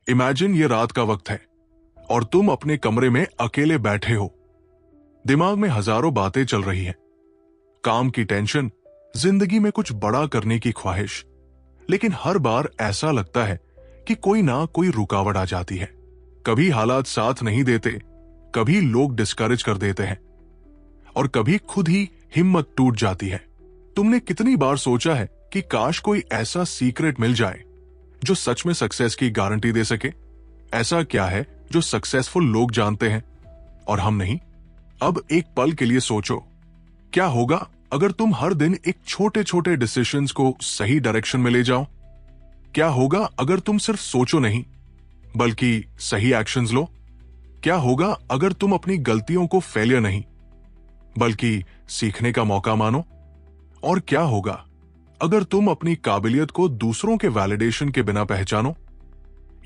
Imagine ये रात का वक्त है और तुम अपने कमरे में अकेले बैठे हो। दिमाग में हजारों बातें चल रही हैं, काम की टेंशन, जिंदगी में कुछ बड़ा करने की ख्वाहिश। लेकिन हर बार ऐसा लगता है कि कोई ना कोई रुकावट आ जाती है। कभी हालात साथ नहीं देते, कभी लोग डिस्करेज कर देते हैं और कभी खुद ही हिम्मत टूट जाती है। तुमने कितनी बार सोचा है कि काश कोई ऐसा सीक्रेट मिल जाए जो सच में सक्सेस की गारंटी दे सके? ऐसा क्या है जो सक्सेसफुल लोग जानते हैं और हम नहीं? अब एक पल के लिए सोचो, क्या होगा अगर तुम हर दिन एक छोटे छोटे डिसीजंस को सही डायरेक्शन में ले जाओ? क्या होगा अगर तुम सिर्फ सोचो नहीं बल्कि सही एक्शंस लो? क्या होगा अगर तुम अपनी गलतियों को फेलियर नहीं बल्कि सीखने का मौका मानो? और क्या होगा अगर तुम अपनी काबिलियत को दूसरों के वैलिडेशन के बिना पहचानो?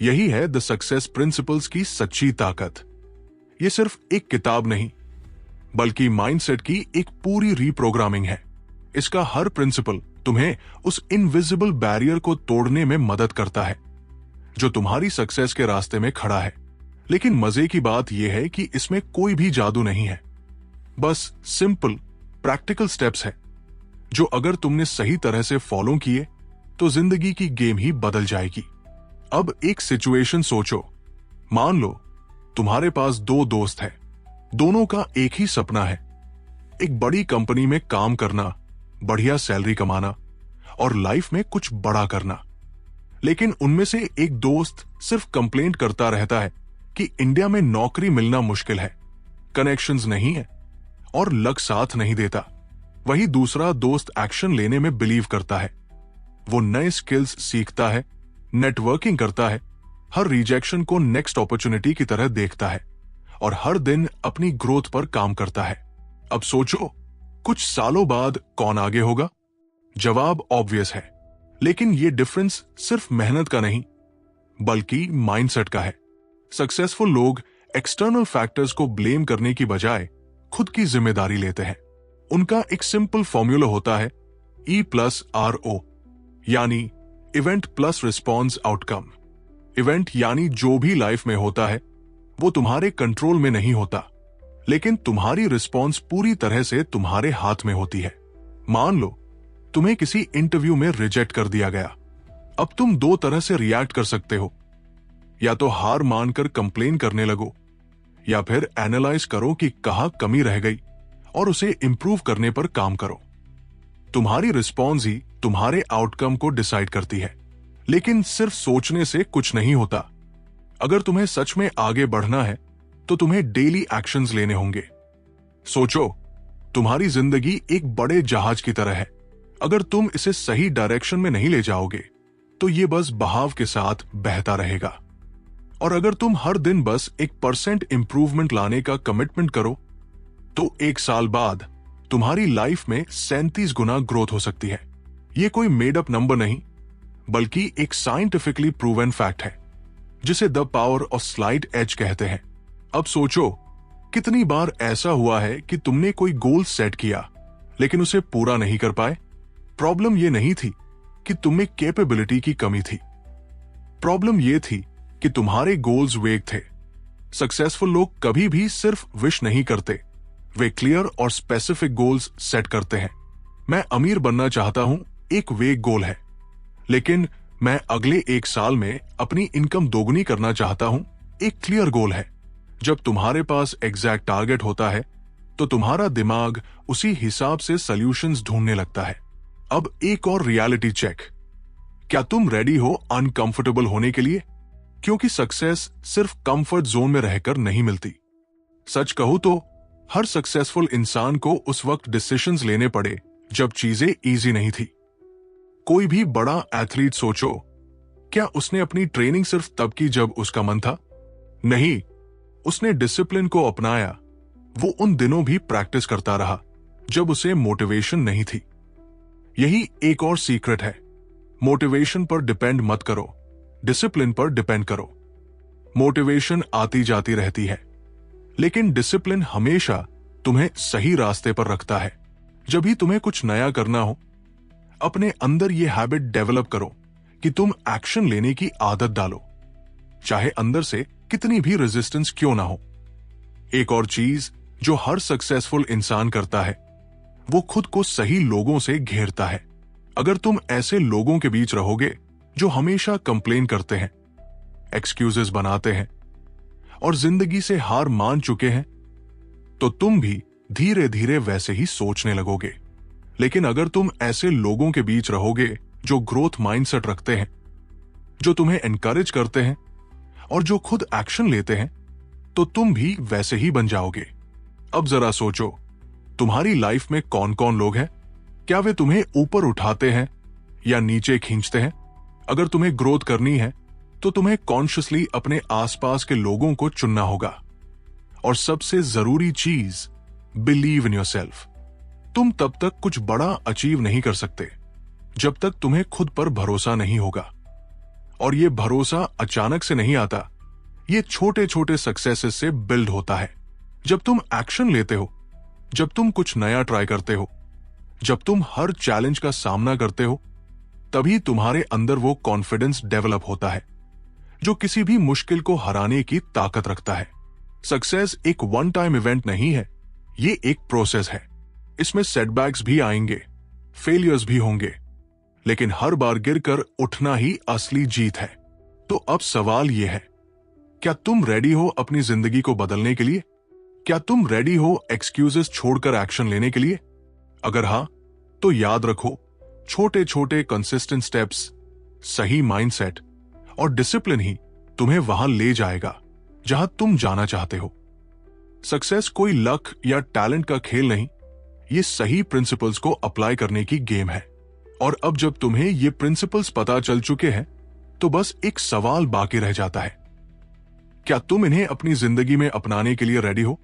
यही है द सक्सेस प्रिंसिपल्स की सच्ची ताकत। यह सिर्फ एक किताब नहीं बल्कि माइंडसेट की एक पूरी रीप्रोग्रामिंग है। इसका हर प्रिंसिपल तुम्हें उस इनविजिबल बैरियर को तोड़ने में मदद करता है जो तुम्हारी सक्सेस के रास्ते में खड़ा है। लेकिन मजे की बात यह है कि इसमें कोई भी जादू नहीं है, बस सिंपल प्रैक्टिकल स्टेप्स है जो अगर तुमने सही तरह से फॉलो किए तो जिंदगी की गेम ही बदल जाएगी। अब एक सिचुएशन सोचो, मान लो तुम्हारे पास दो दोस्त हैं, दोनों का एक ही सपना है, एक बड़ी कंपनी में काम करना, बढ़िया सैलरी कमाना और लाइफ में कुछ बड़ा करना। लेकिन उनमें से एक दोस्त सिर्फ कंप्लेंट करता रहता है कि इंडिया में नौकरी मिलना मुश्किल है, कनेक्शंस नहीं है और लक साथ नहीं देता। वही दूसरा दोस्त एक्शन लेने में बिलीव करता है, वो नए स्किल्स सीखता है, नेटवर्किंग करता है, हर रिजेक्शन को नेक्स्ट अपॉर्चुनिटी की तरह देखता है और हर दिन अपनी ग्रोथ पर काम करता है। अब सोचो, कुछ सालों बाद कौन आगे होगा? जवाब ऑब्वियस है, लेकिन ये डिफरेंस सिर्फ मेहनत का नहीं बल्कि माइंडसेट का है। सक्सेसफुल लोग एक्सटर्नल फैक्टर्स को ब्लेम करने की बजाय खुद की जिम्मेदारी लेते हैं। उनका एक सिंपल फॉर्मूला होता है E+RO, यानी event plus response outcome. Event यानी जो भी लाइफ में होता है वो तुम्हारे कंट्रोल में नहीं होता, लेकिन तुम्हारी रिस्पॉन्स पूरी तरह से तुम्हारे हाथ में होती है। मान लो तुम्हें किसी इंटरव्यू में रिजेक्ट कर दिया गया। अब तुम दो तरह से रिएक्ट कर सकते हो, या तो हार मानकर कंप्लेन करने लगो या फिर एनालाइज करो कि कहां कमी रह गई और उसे इंप्रूव करने पर काम करो। तुम्हारी रिस्पॉन्स ही तुम्हारे आउटकम को डिसाइड करती है। लेकिन सिर्फ सोचने से कुछ नहीं होता। अगर तुम्हें सच में आगे बढ़ना है तो तुम्हें डेली एक्शंस लेने होंगे। सोचो, तुम्हारी जिंदगी एक बड़े जहाज की तरह है। अगर तुम इसे सही डायरेक्शन में नहीं ले जाओगे तो ये बस बहाव के साथ बहता रहेगा। और अगर तुम हर दिन बस 1% इंप्रूवमेंट लाने का कमिटमेंट करो तो 1 साल बाद तुम्हारी लाइफ में 37 गुना ग्रोथ हो सकती है। यह कोई मेड अप नंबर नहीं बल्कि एक साइंटिफिकली प्रूवन फैक्ट है जिसे the power of slight edge कहते हैं। अब सोचो, कितनी बार ऐसा हुआ है कि तुमने कोई गोल सेट किया लेकिन उसे पूरा नहीं कर पाए? प्रॉब्लम यह नहीं थी कि तुम्हें कैपेबिलिटी की कमी थी, प्रॉब्लम यह थी कि तुम्हारे गोल्स वेग थे। सक्सेसफुल लोग कभी भी सिर्फ विश नहीं करते, वे क्लियर और स्पेसिफिक गोल्स सेट करते हैं। मैं अमीर बनना चाहता हूं, एक वेग गोल है, लेकिन मैं अगले 1 साल में अपनी इनकम दोगुनी करना चाहता हूं, एक क्लियर गोल है। जब तुम्हारे पास एग्जैक्ट टारगेट होता है तो तुम्हारा दिमाग उसी हिसाब से सॉल्यूशंस ढूंढने लगता है। अब एक और रियलिटी चेक, क्या तुम रेडी हो अनकंफर्टेबल होने के लिए? क्योंकि सक्सेस सिर्फ कंफर्ट जोन में रहकर नहीं मिलती। सच कहूं तो हर सक्सेसफुल इंसान को उस वक्त डिसीजंस लेने पड़े जब चीजें इजी नहीं थी। कोई भी बड़ा एथलीट सोचो, क्या उसने अपनी ट्रेनिंग सिर्फ तब की जब उसका मन था? नहीं, उसने डिसिप्लिन को अपनाया। वो उन दिनों भी प्रैक्टिस करता रहा जब उसे मोटिवेशन नहीं थी। यही एक और सीक्रेट है, मोटिवेशन पर डिपेंड मत करो, डिसिप्लिन पर डिपेंड करो। मोटिवेशन आती जाती रहती है, लेकिन डिसिप्लिन हमेशा तुम्हें सही रास्ते पर रखता है। जब भी तुम्हें कुछ नया करना हो, अपने अंदर यह हैबिट डेवलप करो कि तुम एक्शन लेने की आदत डालो। चाहे अंदर से कितनी भी रेजिस्टेंस क्यों ना हो। एक और चीज जो हर सक्सेसफुल इंसान करता है, वो खुद को सही लोगों से घेरता है। अगर तुम ऐसे लोगों के बीच रहोगे जो हमेशा कंप्लेन करते हैं, एक्सक्यूजेस बनाते हैं और जिंदगी से हार मान चुके हैं, तो तुम भी धीरे धीरे वैसे ही सोचने लगोगे। लेकिन अगर तुम ऐसे लोगों के बीच रहोगे जो ग्रोथ माइंडसेट रखते हैं, जो तुम्हें एनकरेज करते हैं और जो खुद एक्शन लेते हैं, तो तुम भी वैसे ही बन जाओगे। अब जरा सोचो, तुम्हारी लाइफ में कौन कौन लोग हैं? क्या वे तुम्हें ऊपर उठाते हैं या नीचे खींचते हैं? अगर तुम्हें ग्रोथ करनी है तो तुम्हें कॉन्शियसली अपने आसपास के लोगों को चुनना होगा। और सबसे जरूरी चीज, बिलीव इन योरसेल्फ। तुम तब तक कुछ बड़ा अचीव नहीं कर सकते जब तक तुम्हें खुद पर भरोसा नहीं होगा। और यह भरोसा अचानक से नहीं आता, ये छोटे छोटे सक्सेसेस से बिल्ड होता है। जब तुम एक्शन लेते हो, जब तुम कुछ नया ट्राई करते हो, जब तुम हर चैलेंज का सामना करते हो, तभी तुम्हारे अंदर वो कॉन्फिडेंस डेवलप होता है जो किसी भी मुश्किल को हराने की ताकत रखता है। सक्सेस एक वन टाइम इवेंट नहीं है, ये एक प्रोसेस है। इसमें सेटबैक्स भी आएंगे, फेलियर्स भी होंगे, लेकिन हर बार गिरकर उठना ही असली जीत है। तो अब सवाल यह है, क्या तुम रेडी हो अपनी जिंदगी को बदलने के लिए? क्या तुम रेडी हो एक्सक्यूजेस छोड़कर एक्शन लेने के लिए? अगर हां, तो याद रखो, छोटे छोटे कंसिस्टेंट स्टेप्स, सही माइंडसेट और डिसिप्लिन ही तुम्हें वहां ले जाएगा जहां तुम जाना चाहते हो। सक्सेस कोई लक या टैलेंट का खेल नहीं, ये सही प्रिंसिपल्स को अप्लाई करने की गेम है। और अब जब तुम्हें ये प्रिंसिपल्स पता चल चुके हैं, तो बस एक सवाल बाकी रह जाता है, क्या तुम इन्हें अपनी जिंदगी में अपनाने के लिए रेडी हो?